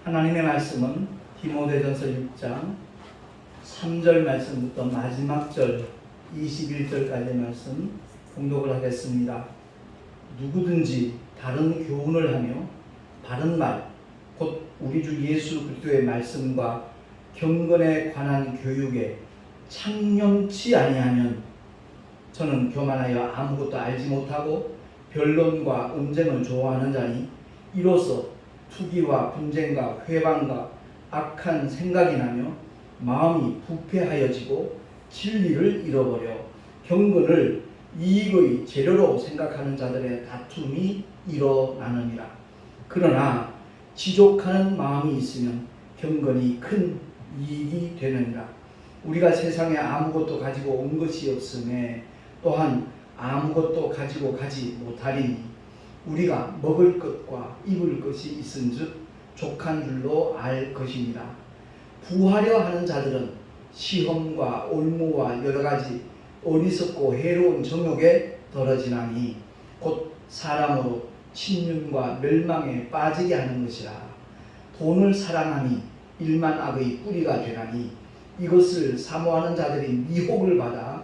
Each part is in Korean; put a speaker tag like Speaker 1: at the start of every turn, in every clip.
Speaker 1: 하나님의 말씀은 디모데전서 6장 3절 말씀부터 마지막 절 21절까지의 말씀 봉독을 하겠습니다. 누구든지 다른 교훈을 하며 바른 말, 곧 우리 주 예수 그리스도의 말씀과 경건에 관한 교육에 창념치 아니하면 저는 교만하여 아무것도 알지 못하고 변론과 언쟁을 좋아하는 자니 이로써 투기와 분쟁과 회방과 악한 생각이 나며 마음이 부패하여지고 진리를 잃어버려 경건을 이익의 재료로 생각하는 자들의 다툼이 일어나느니라. 그러나 지족하는 마음이 있으면 경건이 큰 이익이 되느니라. 우리가 세상에 아무것도 가지고 온 것이 없음에 또한 아무것도 가지고 가지 못하리니 우리가 먹을 것과 입을 것이 있은즉 족한 줄로 알 것입니다. 부하려 하는 자들은 시험과 올무와 여러가지 어리석고 해로운 정욕에 떨어지나니 곧 사람으로 침륜과 멸망에 빠지게 하는 것이라. 돈을 사랑함이 일만 악의 뿌리가 되나니 이것을 사모하는 자들이 미혹을 받아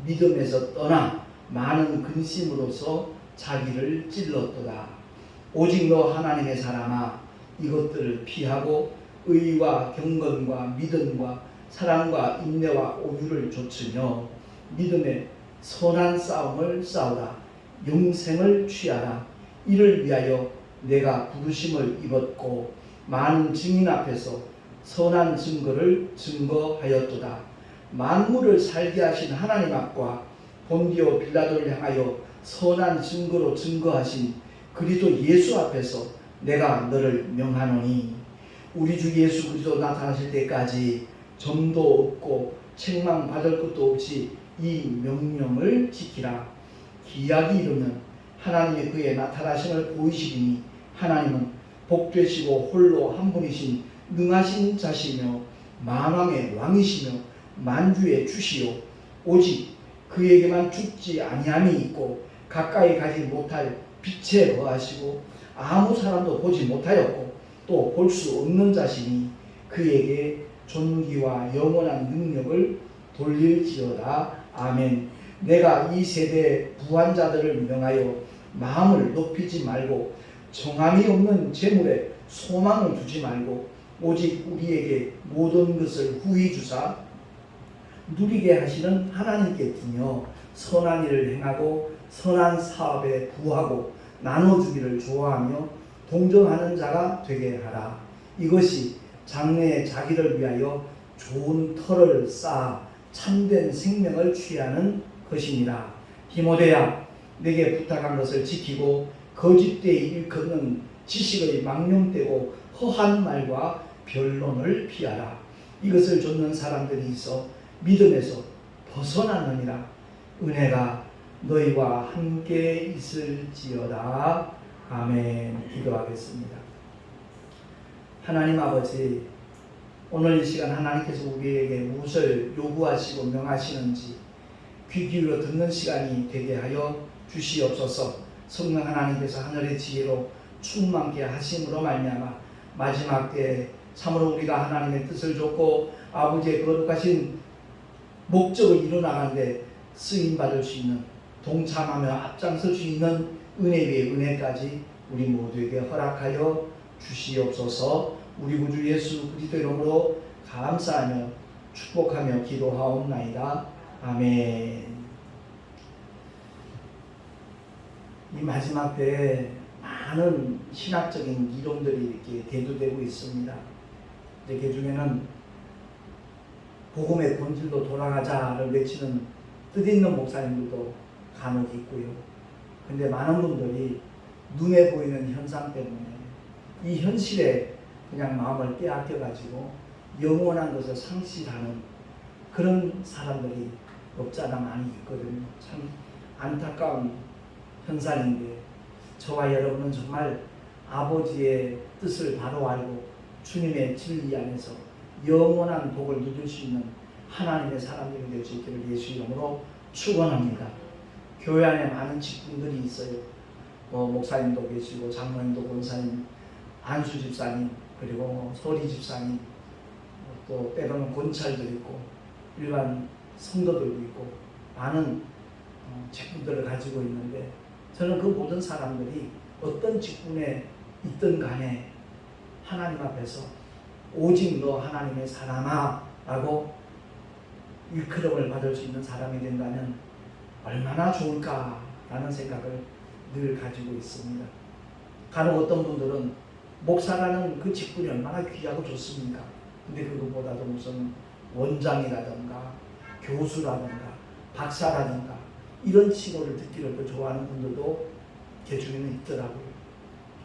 Speaker 1: 믿음에서 떠나 많은 근심으로서 자기를 찔렀도다. 오직 너 하나님의 사람아, 이것들을 피하고 의와 경건과 믿음과 사랑과 인내와 온유를 좇으며 믿음의 선한 싸움을 싸우라. 영생을 취하라. 이를 위하여 내가 부르심을 입었고 많은 증인 앞에서 선한 증거를 증거하였도다. 만물을 살게 하신 하나님 앞과 본디오 빌라도를 향하여 선한 증거로 증거하신 그리스도 예수 앞에서 내가 너를 명하노니 우리 주 예수 그리스도 나타나실 때까지 점도 없고 책망받을 것도 없이 이 명령을 지키라. 기약이 이르면 하나님의 그의 나타나심을 보이시리니 하나님은 복되시고 홀로 한 분이신 능하신 자시며 만왕의 왕이시며 만주의 주시요 오직 그에게만 죽지 아니함이 있고 가까이 가지 못할 빛에 거하시고 아무 사람도 보지 못하였고 또 볼 수 없는 자시니 그에게 존귀와 영원한 능력을 돌릴지어다. 아멘. 내가 이 세대의 부한 자들을 명하여 마음을 높이지 말고 정함이 없는 재물에 소망을 두지 말고 오직 우리에게 모든 것을 후히 주사 누리게 하시는 하나님께 두며 선한 일을 행하고 선한 사업에 부하고 나눠주기를 좋아하며 동정하는 자가 되게 하라. 이것이 장래에 자기를 위하여 좋은 터를 쌓아 참된 생명을 취하는 것이니라. 디모데야, 내게 부탁한 것을 지키고 거짓되이 일컫는 지식의 망령되고 허한 말과 변론을 피하라. 이것을 좇는 사람들이 있어 믿음에서 벗어났느니라. 은혜가 너희와 함께 있을지어다. 아멘. 기도하겠습니다. 하나님 아버지, 오늘 이 시간 하나님께서 우리에게 무엇을 요구하시고 명하시는지 귀 기울여 듣는 시간이 되게 하여 주시옵소서. 성령 하나님께서 하늘의 지혜로 충만케 하심으로 말미암아 마지막 때에 참으로 우리가 하나님의 뜻을 좇고 아버지의 거룩하신 목적을 이루나가는데 쓰임받을 수 있는, 동참하며 앞장설 수 있는 은혜 위에 은혜까지 우리 모두에게 허락하여 주시옵소서. 우리 구주 예수 그리스도 이름으로 감사하며 축복하며 기도하옵나이다. 아멘. 이 마지막 때에 많은 신학적인 이론들이 이렇게 대두되고 있습니다. 그 중에는 복음의 본질로 돌아가자를 외치는 뜻있는 목사님들도 간혹 있고요. 근데 많은 분들이 눈에 보이는 현상 때문에 이 현실에 그냥 마음을 빼앗겨가지고 영원한 것을 상실하는 그런 사람들이 없지 않아 많이 있거든요. 참 안타까운 현상인데 저와 여러분은 정말 아버지의 뜻을 바로 알고 주님의 진리 안에서 영원한 복을 누릴 수 있는 하나님의 사람들이 될 수 있기를 예수 이름으로 축원합니다. 교회 안에 많은 직분들이 있어요. 목사님도 계시고 장로님도 권사님, 안수 집사님, 그리고 소리 집사님, 또 때로는 권찰도 있고 일반 성도들도 있고 많은 직분들을 가지고 있는데, 저는 그 모든 사람들이 어떤 직분에 있든 간에 하나님 앞에서 오직 너 하나님의 사람아 라고 일컬음을 받을 수 있는 사람이 된다면 얼마나 좋을까라는 생각을 늘 가지고 있습니다. 간혹 어떤 분들은 목사라는 그 직분이 얼마나 귀하고 좋습니까? 근데 그것보다도 무슨 원장이라든가 교수라든가 박사라든가 이런 칭호를 듣기를 더 좋아하는 분들도 제 중에는 있더라고요.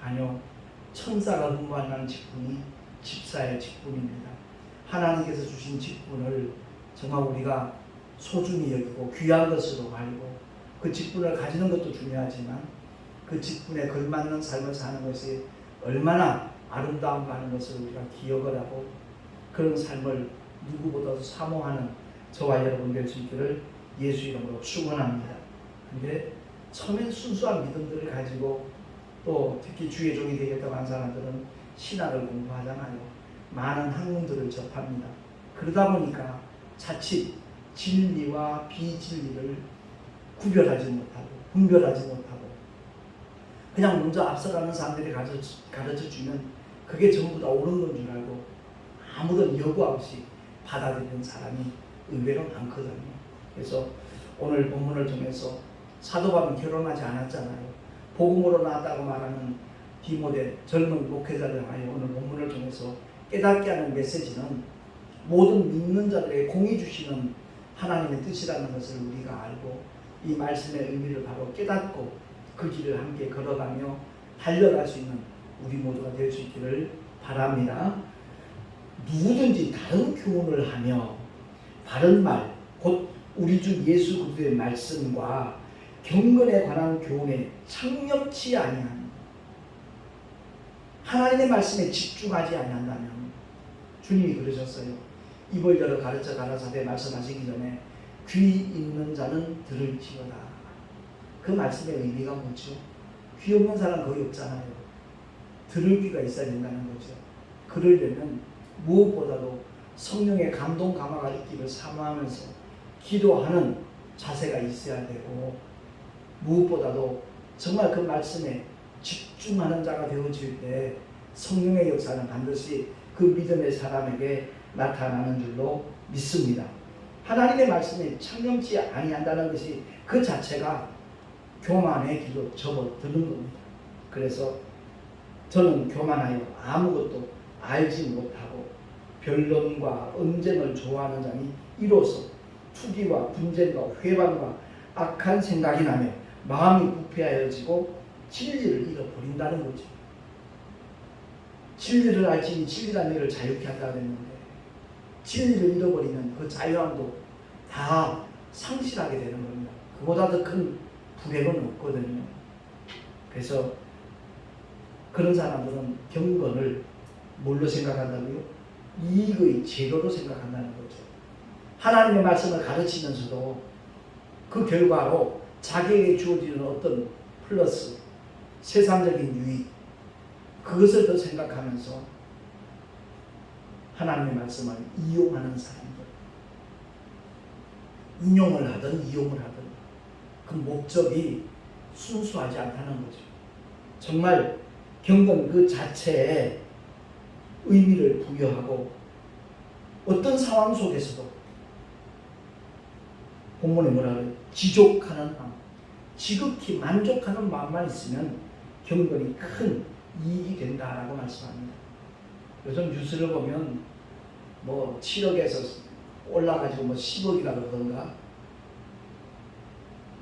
Speaker 1: 아니요, 천사가 흥분하는 직분이 집사의 직분입니다. 하나님께서 주신 직분을 정말 우리가 소중히 여기고 귀한 것으로 알고 그 직분을 가지는 것도 중요하지만 그 직분에 걸맞는 삶을 사는 것이 얼마나 아름다운가 하는 것을 우리가 기억을 하고 그런 삶을 누구보다도 사모하는 저와 여러분 될 수 있기를 예수 이름으로 축원합니다. 근데 처음엔 순수한 믿음들을 가지고 또 특히 주의 종이 되겠다고 하는 사람들은 신학을 공부하잖아요. 많은 학문들을 접합니다. 그러다 보니까 자칫 진리와 비진리를 구별하지 못하고 분별하지 못하고 그냥 먼저 앞서가는 사람들이 가르쳐주면 그게 전부 다 옳은 건 줄 알고 아무런 여과 없이 받아들이는 사람이 의외로 많거든요. 그래서 오늘 본문을 통해서 사도 바울은 결혼하지 않았잖아요. 복음으로 나왔다고 말하는 디모데 젊은 목회자를 향하여 오늘 본문을 통해서 깨닫게 하는 메시지는 모든 믿는 자들에게 공의 주시는 하나님의 뜻이라는 것을 우리가 알고 이 말씀의 의미를 바로 깨닫고 그 길을 함께 걸어가며 달려갈 수 있는 우리 모두가 될 수 있기를 바랍니다. 누구든지 다른 교훈을 하며 바른 말, 곧 우리 주 예수 그리스도의 말씀과 경건에 관한 교훈에 창념치 아니하는 하나님의 말씀에 집중하지 아니한다면 주님이 그러셨어요. 입을 열어 가르쳐 가라사대 말씀하시기 전에 귀 있는 자는 들을지어다. 그 말씀의 의미가 뭐죠? 귀 없는 사람 거의 없잖아요. 들을 귀가 있어야 된다는 거죠. 그러려면 무엇보다도 성령의 감동 감화가 있기를 사모하면서 기도하는 자세가 있어야 되고 무엇보다도 정말 그 말씀에 집중하는 자가 되어질 때 성령의 역사는 반드시 그 믿음의 사람에게 나타나는 줄로 믿습니다. 하나님의 말씀에 창념치 아니한다는 것이 그 자체가 교만의 길로 접어드는 겁니다. 그래서 저는 교만하여 아무것도 알지 못하고 변론과 언쟁을 좋아하는 자니 이로써 투기와 분쟁과 회방과 악한 생각이 나며 마음이 부패하여지고 진리를 잃어버린다는 거죠. 진리를 알지니 진리라는 일을 자유케 한다고 했는데 진리를 잃어버리면 그 자유함도 다 상실하게 되는 겁니다. 그보다 더 큰 불행은 없거든요. 그래서 그런 사람들은 경건을 뭘로 생각한다고요? 이익의 재료로 생각한다는 거죠. 하나님의 말씀을 가르치면서도 그 결과로 자기에게 주어지는 어떤 플러스, 세상적인 유익, 그것을 더 생각하면서 하나님의 말씀을 이용하는 사람들, 인용을 하든 이용을 하든 그 목적이 순수하지 않다는 거죠. 정말 경건 그 자체에 의미를 부여하고 어떤 상황 속에서도 본문에 뭐라 그래요? 지족하는 마음, 지극히 만족하는 마음만 있으면 경건이 큰 이익이 된다라고 말씀합니다. 요즘 뉴스를 보면 뭐 7억에서 올라가지고 뭐 10억이라 그러던가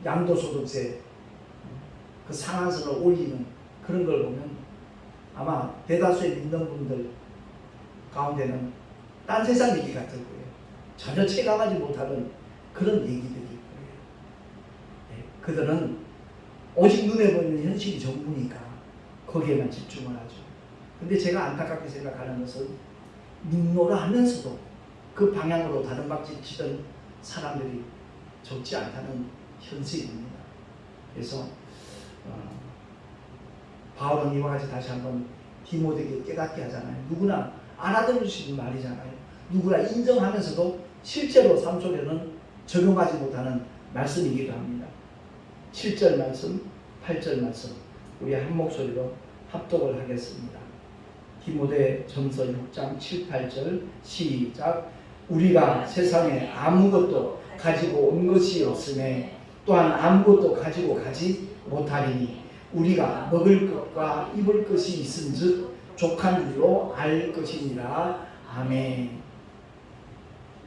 Speaker 1: 양도소득세 그 상한선을 올리는 그런 걸 보면 아마 대다수의 믿는 분들 가운데는 딴 세상 얘기 같을 거예요. 전혀 체감하지 못하는 그런 얘기들일 거예요. 네, 그들은 오직 눈에 보이는 현실이 전부니까 거기에만 집중을 하죠. 근데 제가 안타깝게 생각하는 것은 믿노라 하면서도 그 방향으로 다른 박질 치던 사람들이 적지 않다는 현실입니다. 그래서 바울은 이와 같이 다시 한번 디모데에게 깨닫게 하잖아요. 누구나 알아들을 수 있는 말이잖아요. 누구나 인정하면서도 실제로 삶 속에는 적용하지 못하는 말씀이기도 합니다. 7절 말씀, 8절 말씀 우리 한 목소리로 합독을 하겠습니다. 디모데 전서 6장 7, 8절 시작. 우리가 세상에 아무것도 가지고 온 것이 없음에 또한 아무것도 가지고 가지 못하리니 우리가 먹을 것과 입을 것이 있은즉 족한 줄로 알 것이니라. 아멘.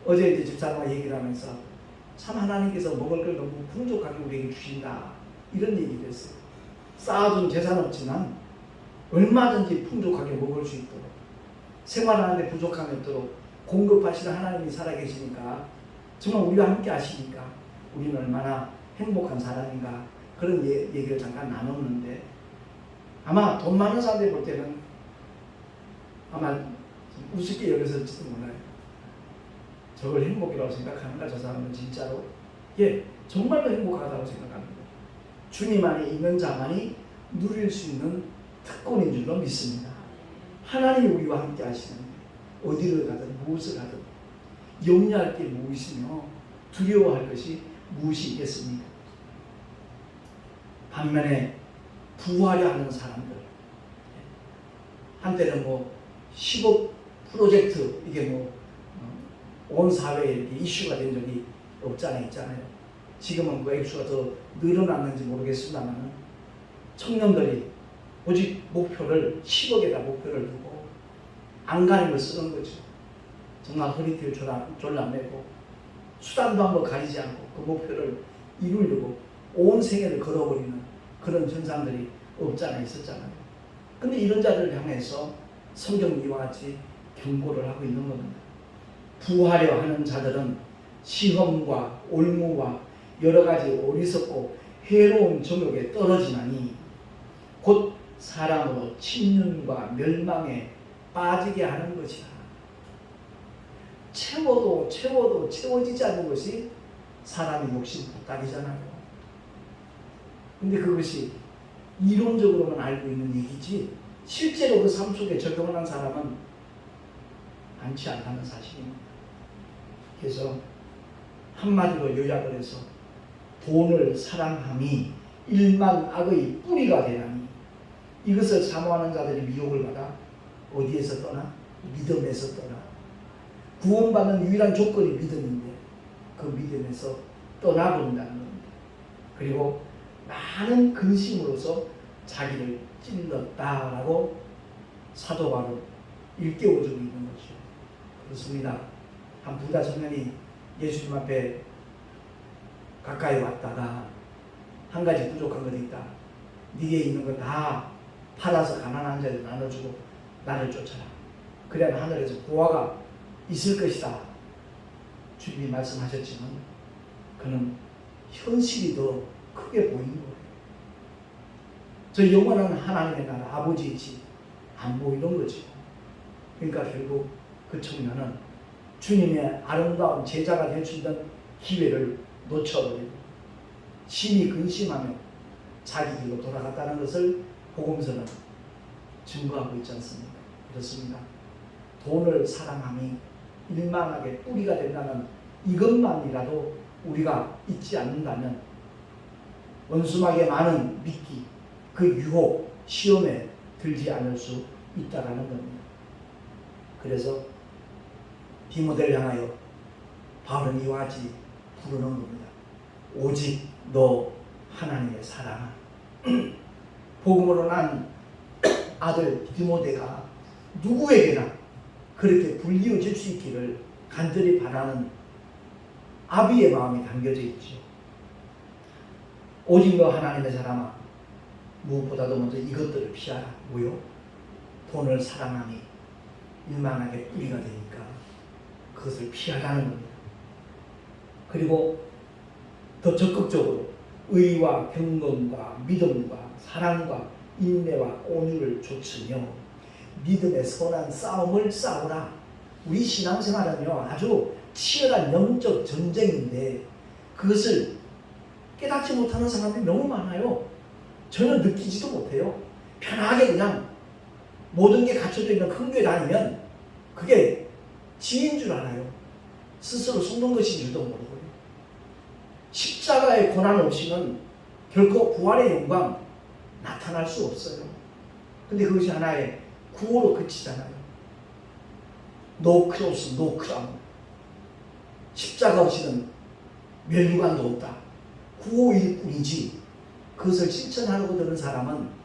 Speaker 1: 어제 이제 집사람과 얘기를 하면서 참 하나님께서 먹을 걸 너무 풍족하게 우리에게 주신다 이런 얘기를 했어요. 쌓아둔 재산 없지만 얼마든지 풍족하게 먹을 수 있도록 생활하는데 부족함이 없도록 공급하시는 하나님이 살아계시니까 정말 우리와 함께 하시니까 우리는 얼마나 행복한 사람인가 그런 얘기를 잠깐 나눴는데 아마 돈 많은 사람들이 볼 때는 아마 우습게 여겨질지도 몰라요. 저걸 행복이라고 생각하는가 저 사람은 진짜로 정말로 행복하다고 생각합니다. 주님 안에 있는 자만이 누릴 수 있는 특권인 줄로 믿습니다. 하나님이 우리와 함께 하시는 어디를 가든 무엇을 하든 염려할 게 무엇이며 두려워할 것이 무엇이 있겠습니까? 반면에 부하려 하는 사람들 한때는 10억 프로젝트 이게 온 사회에 이렇게 이슈가 된 적이 있잖아요. 지금은 그 액수가 더 늘어났는지 모르겠습니다만 청년들이 오직 목표를 10억에다 목표를 두고 안간힘을 쓰는 거죠. 정말 허리띠를 졸라매고 수단도 한번 가리지 않고 그 목표를 이루려고 온 생애를 걸어버리는 그런 현상들이 있었잖아요. 근데 이런 자들을 향해서 성경이 이와 같이 경고를 하고 있는 겁니다. 부하려 하는 자들은 시험과 올무와 여러 가지 어리석고 해로운 정욕에 떨어지나니 곧 사람으로 침륜과 멸망에 빠지게 하는 것이다. 채워도 채워지지 않는 것이 사람의 욕심 부탁이잖아요. 근데 그것이 이론적으로만 알고 있는 얘기지 실제로 그 삶 속에 적용을 한 사람은 많지 않다는 사실입니다. 그래서 한마디로 요약을 해서 돈을 사랑함이 일만 악의 뿌리가 되나니 이것을 사모하는 자들이 미혹을 받아 어디에서 떠나? 믿음에서 떠나. 구원받는 유일한 조건이 믿음인데 그 믿음에서 떠나버린다는 겁니다. 그리고 많은 근심으로서 자기를 찔렀다라고 사도 바로 일깨워주고 있는 거죠. 그렇습니다. 한 부자 청년이 예수님 앞에 가까이 왔다가 한 가지 부족한 것이 있다. 네게 있는 거 다 팔아서 가난한 자들 나눠주고 나를 쫓아라. 그래야 하늘에서 보화가 있을 것이다. 주님이 말씀하셨지만 그는 현실이 더 크게 보이는 거예요. 저 영원한 하나님의 나라 아버지의 집 안 보이는 거죠. 그러니까 결국 그 청년은 주님의 아름다운 제자가 될 수 있는 기회를 놓쳐버리고 심히 근심하며 자기 길로 돌아갔다는 것을 복음서는 증거하고 있지 않습니까? 그렇습니다. 돈을 사랑함이 일만하게 뿌리가 된다는 이것만이라도 우리가 잊지 않는다면 원수막에 많은 미끼, 그 유혹, 시험에 들지 않을 수 있다라는 겁니다. 그래서 디모데를 향하여 바울은 이와 같이 부르는 겁니다. 오직 너 하나님의 사랑아. 복음으로 난 아들 디모데가 누구에게나 그렇게 불리워질 수 있기를 간절히 바라는 아비의 마음이 담겨져 있죠. 오직 너 하나님의 사랑아. 무엇보다도 먼저 이것들을 피하라. 뭐요? 돈을 사랑함이 일만하게 뿌리가 되니까 그것을 피하라는 겁니다. 그리고 더 적극적으로 의와 경건과 믿음과 사랑과 인내와 온유를 좇으며 믿음의 선한 싸움을 싸우라. 우리 신앙생활은요 아주 치열한 영적 전쟁인데 그것을 깨닫지 못하는 사람들이 너무 많아요. 전혀 느끼지도 못해요. 편하게 그냥 모든 게 갖춰져 있는 큰 교회 다니면 그게 지인 줄 알아요. 스스로 속는 것인 줄도 모르고요. 십자가의 고난 없이는 결코 부활의 영광 나타날 수 없어요. 근데 그것이 하나의 구호로 그치잖아요. 노 크로스, 노 크라운. 십자가 없이는 멸류관도 없다. 구호일 뿐이지 그것을 실천하려고 드는 사람은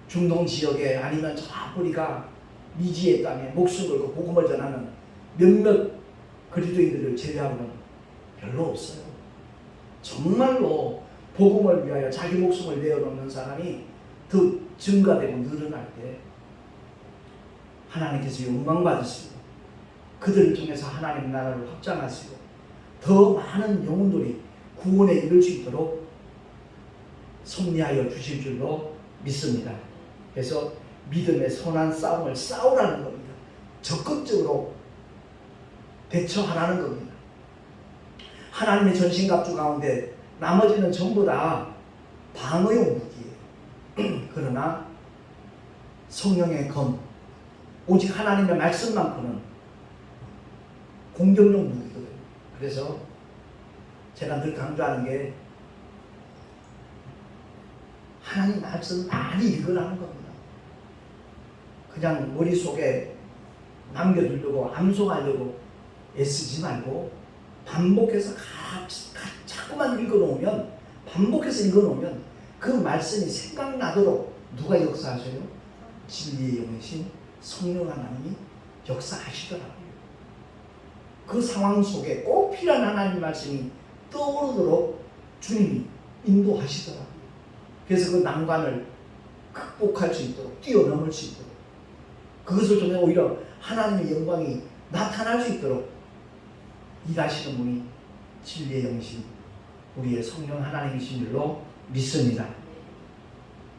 Speaker 1: 중동 지역에 아니면 저 아프리카 미지의 땅에 목숨 걸고 복음을 전하는 몇몇 그리스도인들을 제외하고는 별로 없어요. 정말로 복음을 위하여 자기 목숨을 내어놓는 사람이 더 증가되고 늘어날 때 하나님께서 영광 받으시고 그들을 통해서 하나님의 나라를 확장하시고 더 많은 영혼들이 구원에 이를 수 있도록 섭리하여 주실 줄로 믿습니다. 그래서 믿음의 선한 싸움을 싸우라는 겁니다. 적극적으로 대처하라는 겁니다. 하나님의 전신갑주 가운데 나머지는 전부 다 방어용 무기예요. 그러나 성령의 검, 오직 하나님의 말씀만큼은 공격용 무기거든요. 그래서 제가 늘 강조하는 게 하나님 말씀 많이 읽으라는 겁니다. 그냥 머릿속에 남겨두려고 암송하려고 애쓰지 말고 반복해서 자꾸만 읽어놓으면 반복해서 읽어놓으면 그 말씀이 생각나도록 누가 역사하셔요? 진리의 영이신 성령 하나님이 역사하시더라고요. 그 상황 속에 꼭 필요한 하나님 말씀이 떠오르도록 주님이 인도하시더라고요. 그래서 그 난관을 극복할 수 있도록 뛰어넘을 수 있도록 그것을 통해 오히려 하나님의 영광이 나타날 수 있도록 일하시는 분이 진리의 영이신 우리의 성령 하나님이신 줄로 믿습니다.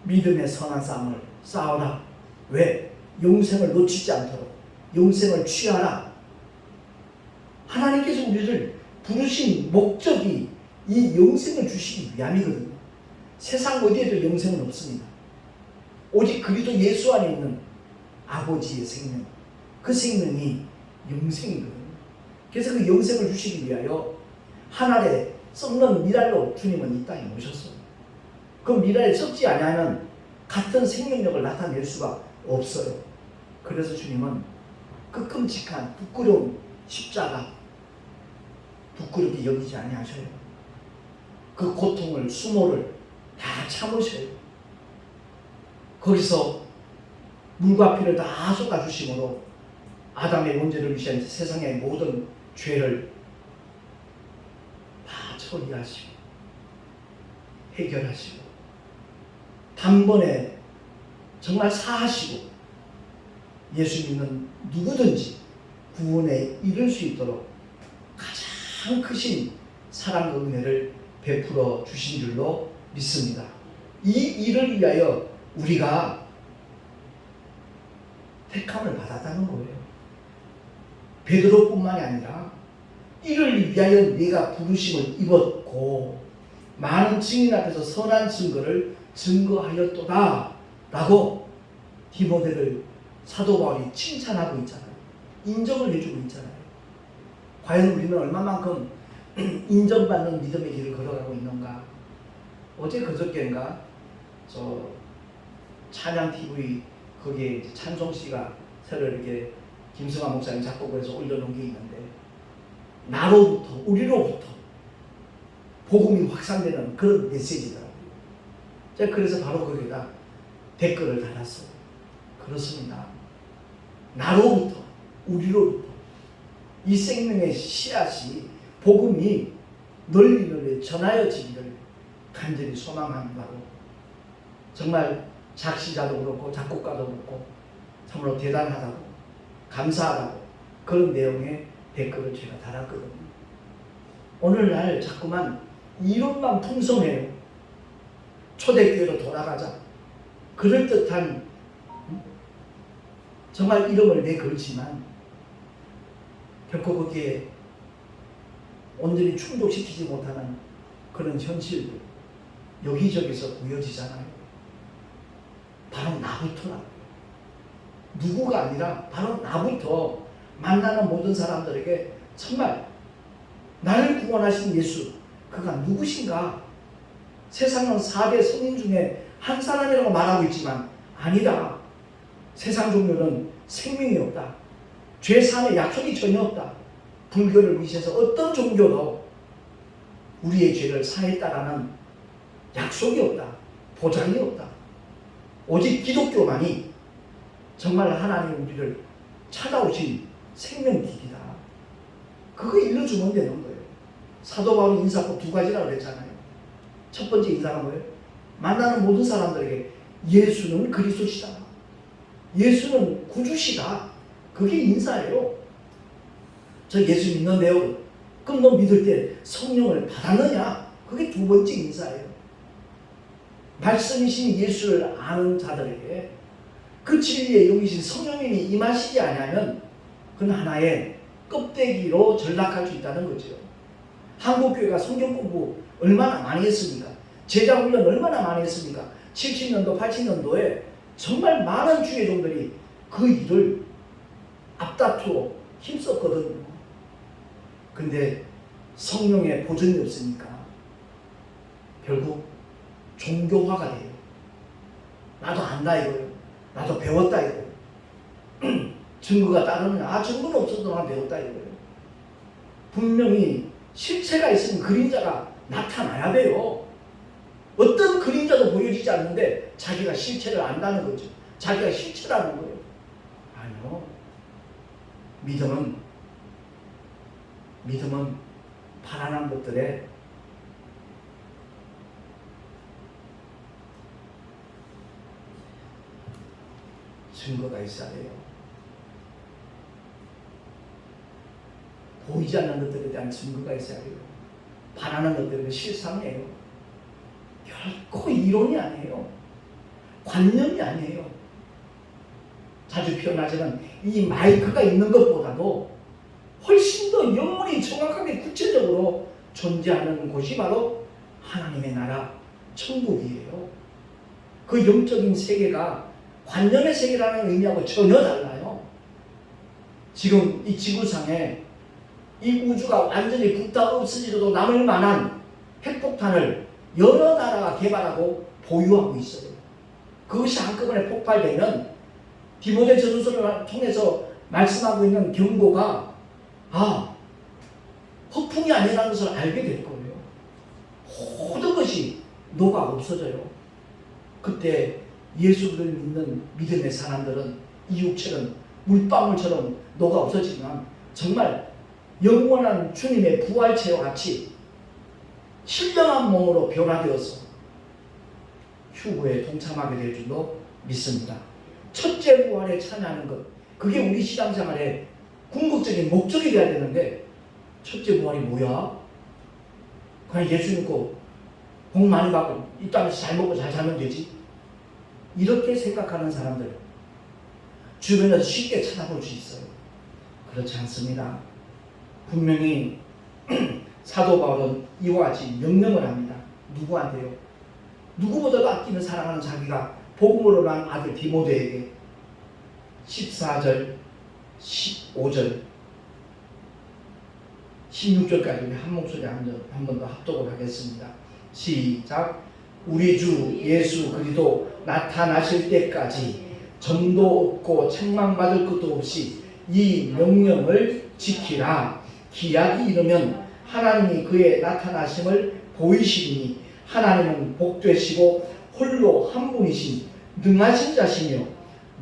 Speaker 1: 믿음의 선한 싸움을 싸우라. 왜? 영생을 놓치지 않도록 영생을 취하라. 하나님께서 우리를 부르신 목적이 이 영생을 주시기 위함이거든요. 세상 어디에도 영생은 없습니다. 오직 그리스도 예수 안에 있는 아버지의 생명, 그 생명이 영생이거든요. 그래서 그 영생을 주시기 위하여 하늘에 썩는 미랄로 주님은 이 땅에 오셨어요. 그 미랄에 썩지 아니하면 같은 생명력을 나타낼 수가 없어요. 그래서 주님은 그 끔찍한 부끄러운 십자가 부끄럽게 여기지 아니하셔요. 그 고통을 수모를 다 참으셔요. 거기서 물과 피를 다 쏟아주심으로 아담의 문제를 위한 세상의 모든 죄를 다 처리하시고 해결하시고 단번에 정말 사하시고 예수 믿는 누구든지 구원에 이를 수 있도록 가장 크신 사랑과 은혜를 베풀어 주신 줄로 믿습니다. 이 일을 위하여 우리가 택함을 받았다는 거예요. 베드로뿐만이 아니라 이를 위하여 네가 부르심을 입었고 많은 증인 앞에서 선한 증거를 증거하였도다 라고 디모데를 사도 바울이 칭찬하고 있잖아요. 인정을 해주고 있잖아요. 과연 우리는 얼마만큼 인정받는 믿음의 길을 걸어가고 있는가? 어제 그저께인가 저 찬양 TV 거기에 찬송 씨가 새로 이렇게 김승환 목사님 작곡을 해서 올려놓은 게 있는데 나로부터 우리로부터 복음이 확산되는 그런 메시지더라고요. 제가 그래서 바로 거기다 댓글을 달았어요. 그렇습니다. 나로부터 우리로부터 이 생명의 씨앗이 복음이 널리 전하여지기를 간절히 소망하는 바로 정말 작시자도 그렇고 작곡가도 그렇고 참으로 대단하다고 감사하다고 그런 내용의 댓글을 제가 달았거든요. 오늘날 자꾸만 이론만 풍성해요. 초대교회로 돌아가자. 그럴듯한 정말 이름을 내걸지만 결코 거기에 온전히 충족시키지 못하는 그런 현실들 여기저기서 보여지잖아요. 바로 나부터라고요. 누구가 아니라 바로 나부터 만나는 모든 사람들에게 정말 나를 구원하신 예수, 그가 누구신가? 세상은 4대 성인 중에 한 사람이라고 말하고 있지만 아니다. 세상 종교는 생명이 없다. 죄 사함의 약속이 전혀 없다. 불교를 위시해서 어떤 종교도 우리의 죄를 사했다라는 약속이 없다. 보장이 없다. 오직 기독교만이 정말 하나님 우리를 찾아오신 생명길이다. 그거 일러주면 되는 거예요. 사도 바울이 인사법 2가지라고 그랬잖아요. 첫 번째 인사가 뭐예요? 만나는 모든 사람들에게 예수는 그리스도시다. 예수는 구주시다. 그게 인사예요. 저 예수 믿는데요. 그럼 너 믿을 때 성령을 받았느냐? 그게 2번째 인사예요. 말씀이신 예수를 아는 자들에게 그 진리에 여기신 성령님이 임하시지 않으면 그건 하나의 껍데기로 전락할 수 있다는 거죠. 한국교회가 성경 공부 얼마나 많이 했습니까? 제자 훈련 얼마나 많이 했습니까? 70년도, 80년도에 정말 많은 주의종들이 그 일을 앞다투어 힘썼거든요. 근데 성령의 보존이 없으니까 결국 종교화가 돼요. 나도 안다 이거예요. 나도 배웠다 이거예요. 증거가 따르느냐? 증거는 없어도 난 배웠다 이거예요. 분명히 실체가 있으면 그림자가 나타나야 돼요. 어떤 그림자도 보여지지 않는데 자기가 실체를 안다는 거죠. 자기가 실체라는 거예요. 아니요. 믿음은 파란한 것들에 증거가 있어야 돼요. 보이지 않는 것들에 대한 증거가 있어야 돼요. 바라는 것들은 실상이에요. 결코 이론이 아니에요. 관념이 아니에요. 자주 표현하지만 이 마이크가 있는 것보다도 훨씬 더 영원히 정확하게 구체적으로 존재하는 곳이 바로 하나님의 나라 천국이에요. 그 영적인 세계가 관념의 세계라는 의미하고 전혀 달라요. 지금 이 지구상에 이 우주가 완전히 불타 없어지려도 남을 만한 핵폭탄을 여러 나라가 개발하고 보유하고 있어요. 그것이 한꺼번에 폭발되면 디모데 전서를 통해서 말씀하고 있는 경고가 허풍이 아니라는 것을 알게 될 거예요. 모든 것이 녹아 없어져요. 그때 예수를 믿는 믿음의 사람들은 이 육체는 물방울처럼 녹아 없어지지만 정말 영원한 주님의 부활체와 같이 신령한 몸으로 변화되어서 휴거에 동참하게 될 줄로 믿습니다. 첫째 부활에 참여하는 것, 그게 우리 신앙생활의 궁극적인 목적이 되어야 되는데 첫째 부활이 뭐야? 그냥 예수 믿고 복 많이 받고 이 땅에서 잘 먹고 잘 살면 되지? 이렇게 생각하는 사람들 주변에서 쉽게 찾아볼 수 있어요. 그렇지 않습니다. 분명히 사도 바울은 이와 같이 명령을 합니다. 누구한테요? 누구보다도 아끼는 사랑하는 자기가 복음으로 난 아들 디모데에게 14절, 15절, 16절까지 우리 한 목소리 한 번 더 합독을 하겠습니다. 시작. 우리 주 예수 그리스도 나타나실 때까지 점도 없고 책망받을 것도 없이 이 명령을 지키라. 기약이 이르면 하나님이 그의 나타나심을 보이시니 하나님은 복되시고 홀로 한 분이신 능하신 자시며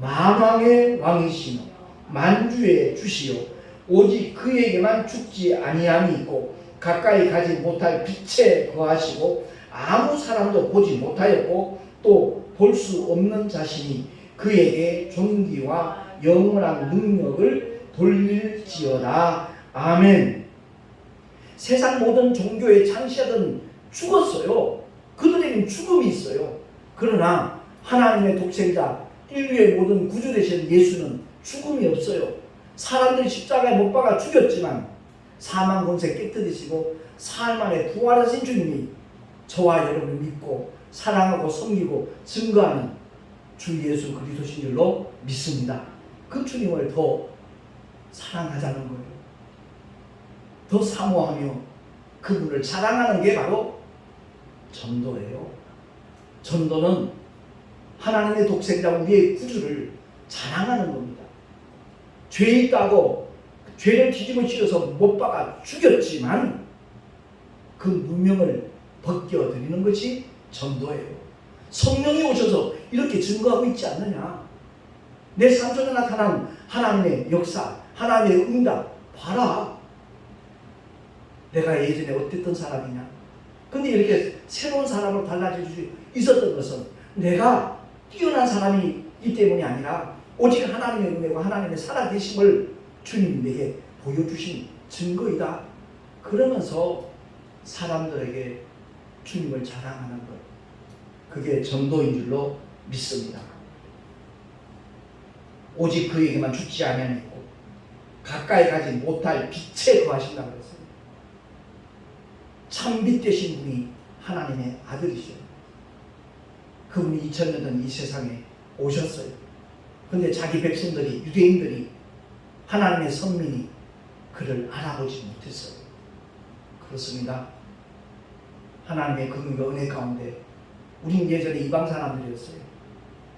Speaker 1: 만왕의 왕이시며 만주의 주시요 오직 그에게만 죽지 아니함이 있고 가까이 가지 못할 빛에 거하시고 아무 사람도 보지 못하였고 또 볼 수 없는 자신이 그에게 존귀와 영원한 능력을 돌릴지어다. 아멘. 세상 모든 종교의 창시자들은 죽었어요. 그들에게는 죽음이 있어요. 그러나 하나님의 독생자 인류의 모든 구주 되신 예수는 죽음이 없어요. 사람들이 십자가에 못 박아 죽였지만 사망 권세 깨뜨리시고 사흘 만에 부활하신 주님이 저와 여러분을 믿고 사랑하고 섬기고 증거하는 주 예수 그리스도신 줄로 믿습니다. 그 주님을 더 사랑하자는 거예요. 더 사모하며 그분을 자랑하는 게 바로 전도예요. 전도는 하나님의 독생자 우리의 구주를 자랑하는 겁니다. 죄 있다고 죄를 뒤집어 씌워서 못 박아 죽였지만 그 누명을 벗겨드리는 것이 전도예요. 성령이 오셔서 이렇게 증거하고 있지 않느냐. 내 삶 속에 나타난 하나님의 역사, 하나님의 응답 봐라. 내가 예전에 어땠던 사람이냐. 근데 이렇게 새로운 사람으로 달라질 수 있었던 것은 내가 뛰어난 사람이기 때문이 아니라 오직 하나님의 은혜와 하나님의 살아계심을 주님이 내게 보여주신 증거이다. 그러면서 사람들에게 주님을 자랑하는 것, 그게 전도인 줄로 믿습니다. 오직 그에게만 죽지 아니하였고 가까이 가지 못할 빛에 거하신다고 했어요. 참빛 되신 분이 하나님의 아들이죠. 그분이 2000년 전 이 세상에 오셨어요. 근데 자기 백성들이, 유대인들이, 하나님의 선민이 그를 알아보지 못했어요. 그렇습니다. 하나님의 긍휼과 은혜 가운데 우린 예전에 이방 사람들이었어요.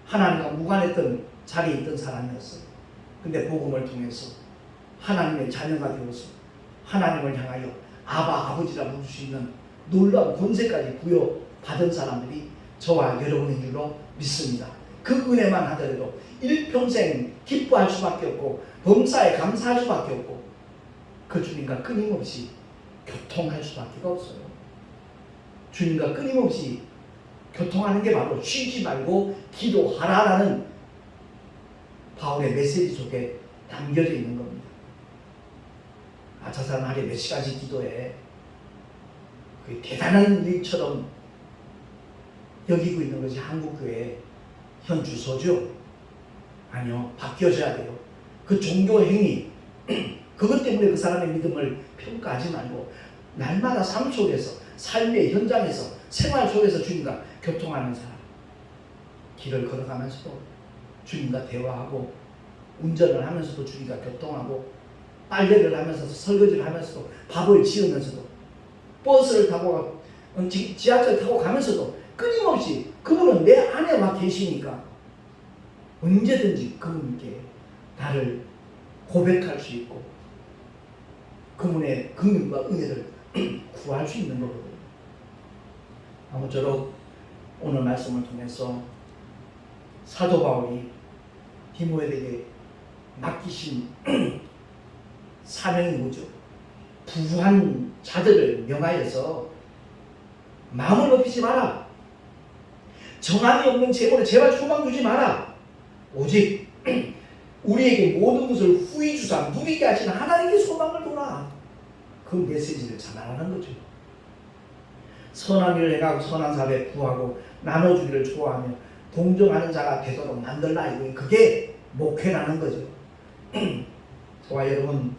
Speaker 1: 하나님과 무관했던 자리에 있던 사람이었어요. 근데 복음을 통해서 하나님의 자녀가 되어서 하나님을 향하여 아바, 아버지라 부를 수 있는 놀라운 권세까지 부여받은 사람들이 저와 여러분인 줄로 믿습니다. 그 은혜만 하더라도 일평생 기뻐할 수밖에 없고 범사에 감사할 수밖에 없고 그 주님과 끊임없이 교통할 수밖에 없어요. 주님과 끊임없이 교통하는 게 바로 쉬지 말고 기도하라라는 바울의 메시지 속에 담겨져 있는 겁니다. 아, 저 사람 하루에 몇 시간씩 기도해. 그게 대단한 일처럼 여기고 있는 것이 한국교회의 현 주소죠. 아니요, 바뀌어져야 돼요. 그 종교 행위 그것 때문에 그 사람의 믿음을 평가하지 말고 날마다 삶 속에서, 삶의 현장에서, 생활 속에서 주님과 교통하는 사람, 길을 걸어가면서도 주님과 대화하고 운전을 하면서도 주님과 교통하고 빨래를 하면서도 설거지를 하면서도 밥을 지으면서도 버스를 타고 지하철 타고 가면서도 끊임없이 그분은 내 안에 와 계시니까 언제든지 그분께 나를 고백할 수 있고 그분의 긍휼과 은혜를 구할 수 있는 거거든요. 아무쪼록 오늘 말씀을 통해서 사도 바울이 디모데에게 맡기신 사명이 뭐죠? 부한 자들을 명하여서 마음을 높이지 마라. 정함이 없는 재물에 제발 소망 두지 마라. 오직 우리에게 모든 것을 후히 주사 누리게 하시는 하나님께 소망을 둬라. 그 메시지를 전하라는 거죠. 선한 일을 행하고 선한 사업에 부하고 나눠주기를 좋아하며 동정하는 자가 되도록 만들라. 그게 목회라는 거죠. 저와 여러분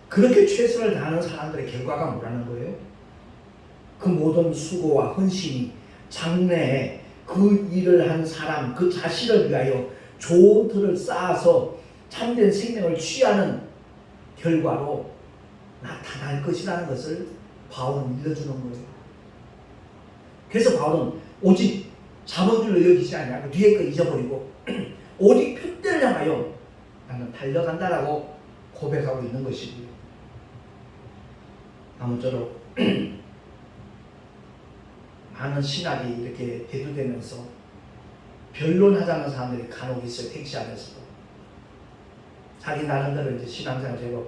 Speaker 1: 그렇게 최선을 다하는 사람들의 결과가 뭐라는 거예요? 그 모든 수고와 헌신이 장래에 그 일을 한 사람 그 자신을 위하여 좋은 틀을 쌓아서 참된 생명을 취하는 결과로 나타날 것이라는 것을 바울은 일러주는 거예요. 그래서 바울은 오직 자본줄로 여기지 아니하고 뒤에 거 잊어버리고 오직 표대를 향하여 나는 달려간다라고 고백하고 있는 것이고요. 아무쪼록 많은 신학이 이렇게 대두되면서 변론하자는 사람들이 간혹 있어요. 택시 안에서도 자기 나름대로 이제 신앙생활 제법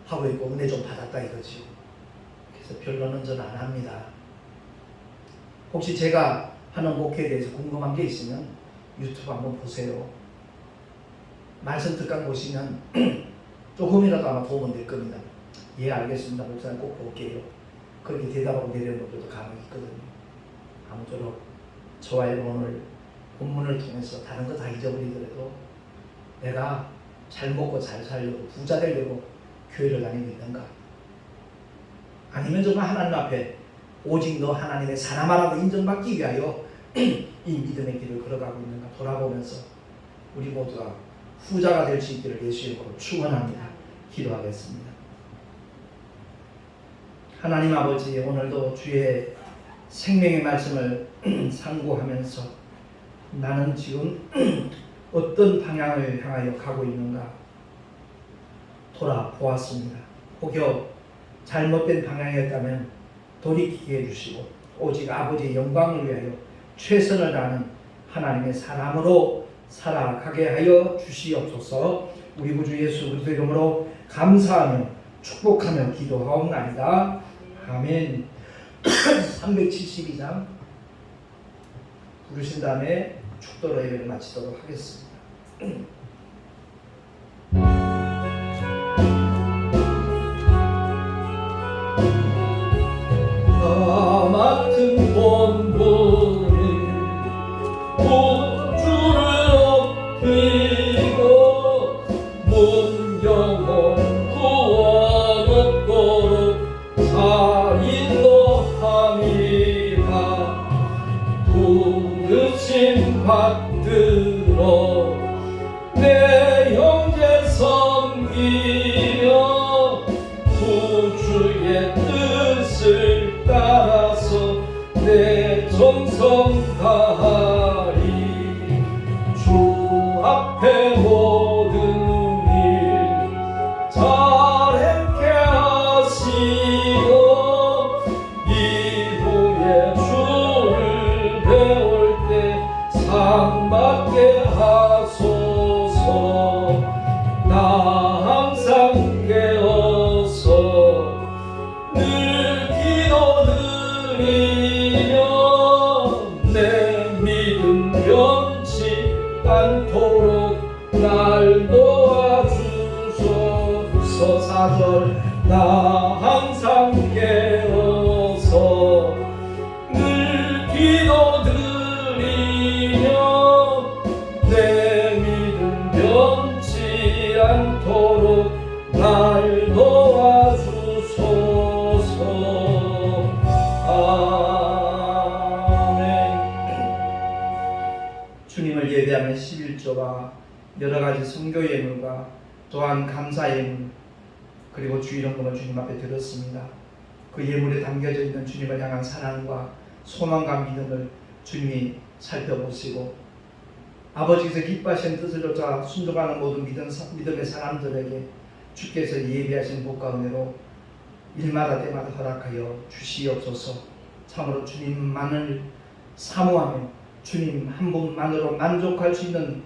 Speaker 1: 하고 있고 은혜 좀 받았다 이거지. 그래서 변론은 저는 안 합니다. 혹시 제가 하는 목회에 대해서 궁금한 게 있으면 유튜브 한번 보세요. 말씀 특강 보시면 조금이라도 아마 도움은 될 겁니다. 예, 알겠습니다. 목사님 꼭 볼게요. 그렇게 대답하고 내리는 것들도 간혹 있거든요. 아무쪼록 저와 오늘 본문을 통해서 다른 거 다 잊어버리더라도 내가 잘 먹고 잘 살려고 부자 되려고 교회를 다니고 있는가? 아니면 정말 하나님 앞에 오직 너 하나님의 사람아라고 인정받기 위하여 이 믿음의 길을 걸어가고 있는가 돌아보면서 우리 모두가 후자가 될 수 있기를 예수의 이름으로 축원합니다. 기도하겠습니다. 하나님 아버지, 오늘도 주의 생명의 말씀을 상고하면서 나는 지금 어떤 방향을 향하여 가고 있는가 돌아보았습니다. 혹여 잘못된 방향이었다면 돌이키게 해주시고 오직 아버지의 영광을 위하여 최선을 다하는 하나님의 사람으로 살아가게 하여 주시옵소서. 우리 구주 예수 그리스도 이름으로 감사하며 축복하며 기도하옵나이다. 아멘. 372장 부르신 다음에 축도로 예배를 마치도록 하겠습니다. 나 맡은 본분이 우주를 엎히고 문경을 구원 얻도록 다 인도함이라. 부르심 받들어 내 형제 섬기며 구주의 뜻을 따라서 내 정성 다하리. 주 앞에 모든 일 잘 행케 하시고 이후에 주를 배울 때 상 받게 하소서. 나 항상 깨어서 늘 기도드리며 내 믿음 변치 않도록 날 도와주소서. 4절 나 항상 깨어서 늘 기도드리며 내 믿음 변치 않도록 날 도와주소서. 아멘. 주님을 예배하는 11조와 여러가지 성교 예물과 또한 감사 예물 그리고 주일헌금을 주님 앞에 드렸습니다. 그 예물에 담겨져 있는 주님을 향한 사랑과 소망과 믿음을 주님이 살펴보시고 아버지께서 기뻐하시는 뜻을 쫓아 순종하는 모든 믿음의 사람들에게 주께서 예비하신 복과 은혜로 일마다 때마다 허락하여 주시옵소서. 참으로 주님만을 사모하며 주님 한 분만으로 만족할 수 있는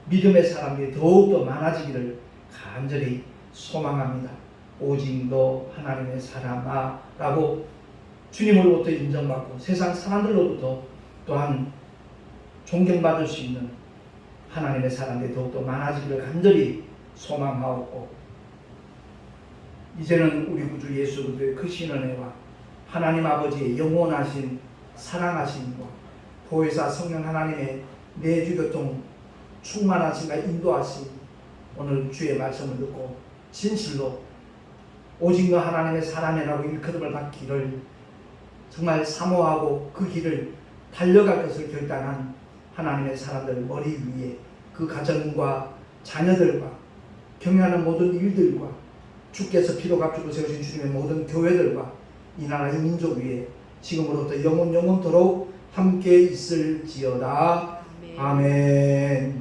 Speaker 1: 믿음의 사람이 더욱더 많아지기를 간절히 소망합니다. 오직 너 하나님의 사람아 라고 주님으로부터 인정받고 세상 사람들로부터 또한 존경받을 수 있는 하나님의 사람들이 더욱더 많아지기를 간절히 소망하옵고 이제는 우리 구주 예수 그리스도의 크신 은혜와 하나님 아버지의 영원하신 사랑하심과 보혜사 성령 하나님의 내주교통 충만하심과 인도하심 오늘 주의 말씀을 듣고 진실로 오직 너 하나님의 사람이라고 일컬음을 받기를 정말 사모하고 그 길을 달려갈 것을 결단한 하나님의 사람들 머리 위에 그 가정과 자녀들과 경영하는 모든 일들과 주께서 피로 값주고 세우신 주님의 모든 교회들과 이 나라 이 민족 위에 지금으로부터 영원토록 함께 있을지어다. 아멘.